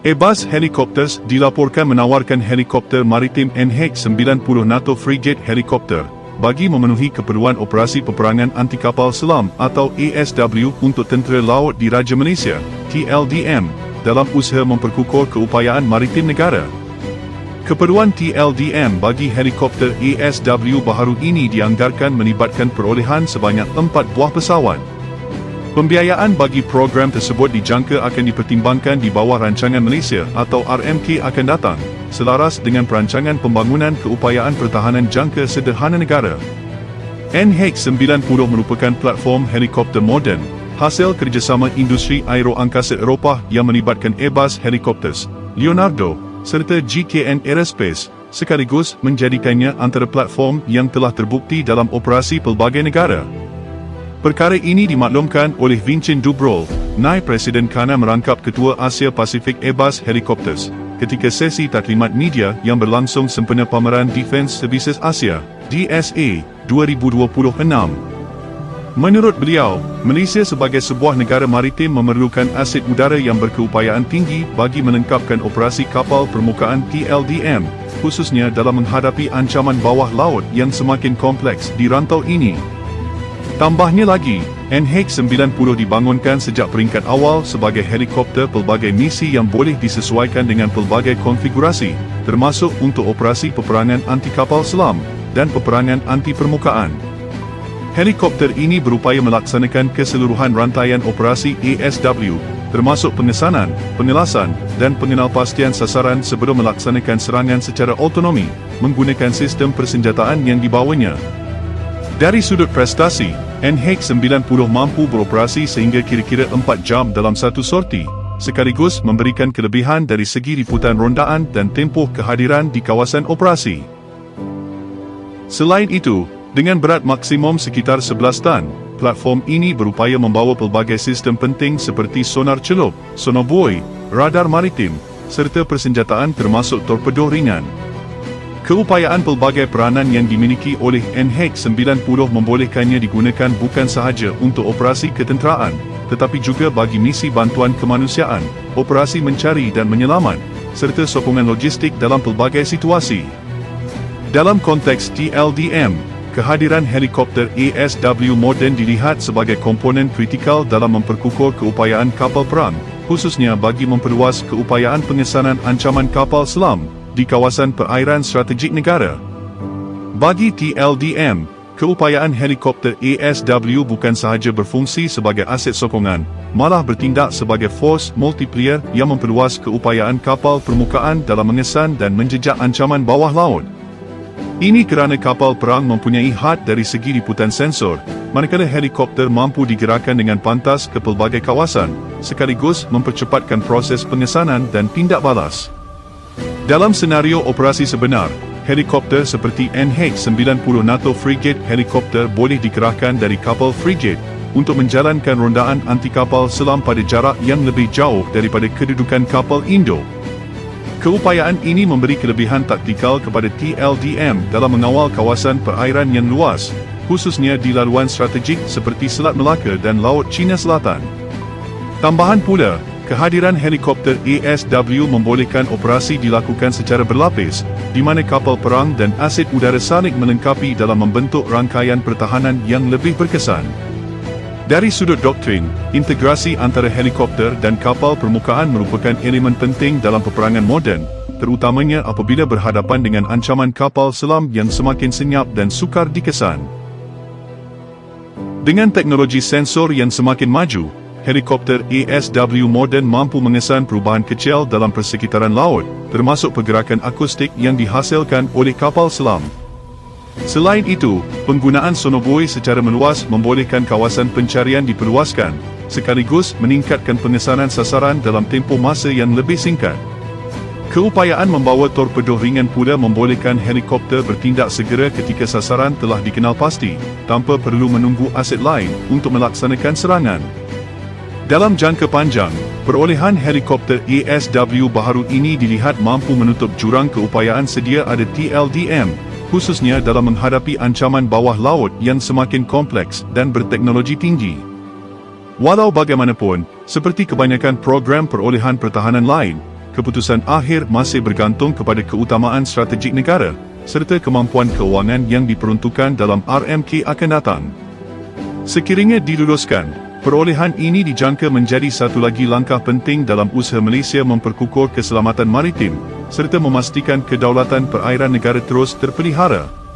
Airbus Helicopters dilaporkan menawarkan helikopter maritim NH-90 NATO Frigate Helicopter bagi memenuhi keperluan operasi peperangan anti kapal selam atau ASW untuk Tentera Laut Diraja Malaysia TLDM dalam usaha memperkukuh keupayaan maritim negara. Keperluan TLDM bagi helikopter ASW baharu ini dianggarkan melibatkan perolehan sebanyak 4 buah pesawat. Pembiayaan bagi program tersebut dijangka akan dipertimbangkan di bawah Rancangan Malaysia atau RMK akan datang, selaras dengan perancangan pembangunan keupayaan pertahanan jangka sederhana negara. NH-90 merupakan platform helikopter moden, hasil kerjasama industri aeroangkasa Eropah yang melibatkan Airbus Helicopters, Leonardo, serta GKN Aerospace, sekaligus menjadikannya antara platform yang telah terbukti dalam operasi pelbagai negara. Perkara ini dimaklumkan oleh Vincent Dubrol, naib Presiden kerana merangkap Ketua Asia Pasifik Airbus Helicopters, ketika sesi taklimat media yang berlangsung sempena pameran Defence Services Asia, DSA, 2026. Menurut beliau, Malaysia sebagai sebuah negara maritim memerlukan aset udara yang berkeupayaan tinggi bagi melengkapkan operasi kapal permukaan TLDM, khususnya dalam menghadapi ancaman bawah laut yang semakin kompleks di rantau ini. Tambahnya lagi, NH-90 dibangunkan sejak peringkat awal sebagai helikopter pelbagai misi yang boleh disesuaikan dengan pelbagai konfigurasi, termasuk untuk operasi peperangan anti kapal selam dan peperangan anti permukaan. Helikopter ini berupaya melaksanakan keseluruhan rantaian operasi ASW, termasuk pengesanan, pengelasan dan pengenalpastian sasaran sebelum melaksanakan serangan secara autonomi, menggunakan sistem persenjataan yang dibawanya. Dari sudut prestasi, NH-90 mampu beroperasi sehingga kira-kira 4 jam dalam satu sorti, sekaligus memberikan kelebihan dari segi liputan rondaan dan tempoh kehadiran di kawasan operasi. Selain itu, dengan berat maksimum sekitar 11 tan, platform ini berupaya membawa pelbagai sistem penting seperti sonar celup, sonar buoy, radar maritim, serta persenjataan termasuk torpedo ringan. Keupayaan pelbagai peranan yang dimiliki oleh NH-90 membolehkannya digunakan bukan sahaja untuk operasi ketenteraan, tetapi juga bagi misi bantuan kemanusiaan, operasi mencari dan menyelamat, serta sokongan logistik dalam pelbagai situasi. Dalam konteks TLDM, kehadiran helikopter ASW moden dilihat sebagai komponen kritikal dalam memperkukuh keupayaan kapal perang, khususnya bagi memperluas keupayaan pengesanan ancaman kapal selam di kawasan perairan strategik negara. Bagi TLDM, keupayaan helikopter ASW bukan sahaja berfungsi sebagai aset sokongan, malah bertindak sebagai force multiplier yang memperluas keupayaan kapal permukaan dalam mengesan dan menjejak ancaman bawah laut. Ini kerana kapal perang mempunyai had dari segi liputan sensor, manakala helikopter mampu digerakkan dengan pantas ke pelbagai kawasan, sekaligus mempercepatkan proses pengesanan dan tindak balas. Dalam senario operasi sebenar, helikopter seperti NH-90 NATO Frigate Helicopter boleh dikerahkan dari kapal frigate untuk menjalankan rondaan anti kapal selam pada jarak yang lebih jauh daripada kedudukan kapal Indo. Keupayaan ini memberi kelebihan taktikal kepada TLDM dalam mengawal kawasan perairan yang luas, khususnya di laluan strategik seperti Selat Melaka dan Laut Cina Selatan. Tambahan pula, kehadiran helikopter ASW membolehkan operasi dilakukan secara berlapis, di mana kapal perang dan aset udara saling melengkapi dalam membentuk rangkaian pertahanan yang lebih berkesan. Dari sudut doktrin, integrasi antara helikopter dan kapal permukaan merupakan elemen penting dalam peperangan moden, terutamanya apabila berhadapan dengan ancaman kapal selam yang semakin senyap dan sukar dikesan. Dengan teknologi sensor yang semakin maju, helikopter ASW moden mampu mengesan perubahan kecil dalam persekitaran laut, termasuk pergerakan akustik yang dihasilkan oleh kapal selam. Selain itu, penggunaan sonobuoy secara meluas membolehkan kawasan pencarian diperluaskan, sekaligus meningkatkan pengesanan sasaran dalam tempoh masa yang lebih singkat. Keupayaan membawa torpedo ringan pula membolehkan helikopter bertindak segera ketika sasaran telah dikenal pasti, tanpa perlu menunggu aset lain untuk melaksanakan serangan. Dalam jangka panjang, perolehan helikopter ASW baharu ini dilihat mampu menutup jurang keupayaan sedia ada TLDM, khususnya dalam menghadapi ancaman bawah laut yang semakin kompleks dan berteknologi tinggi. Walau bagaimanapun, seperti kebanyakan program perolehan pertahanan lain, keputusan akhir masih bergantung kepada keutamaan strategik negara, serta kemampuan keuangan yang diperuntukkan dalam RMK akan datang. Sekiranya diluluskan, perolehan ini dijangka menjadi satu lagi langkah penting dalam usaha Malaysia memperkukuh keselamatan maritim, serta memastikan kedaulatan perairan negara terus terpelihara.